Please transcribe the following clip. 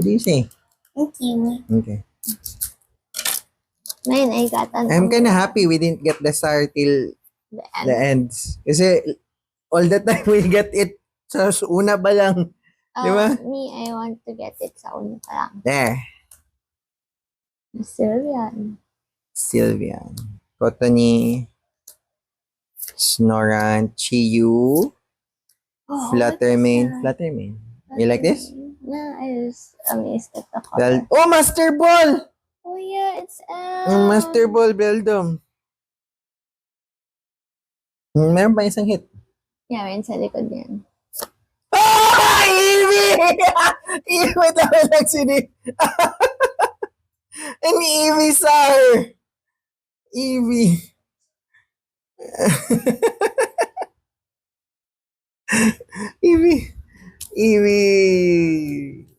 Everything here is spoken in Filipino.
What do you say? Thank you. Okay. Mine, I got an I'm kind of happy we didn't get the star till the the end. ends. Kasi all the time we get it sa una ba lang. Di ba? Me, I want to get it sa una pa lang. There. Sylvian. Sylvian. Cottony. Snoran. Chiyu. Fluttermane. Fluttermane. You like this? No, I just amazed at the color. Oh, Master Ball! Oh yeah, it's Master Ball Beldum. Meron pa isang hit. Yeah, may sa likod yan. Ah! Eevee! Eevee tayo lang sini. An Eevee sa her. Eevee. Eevee. Eevee.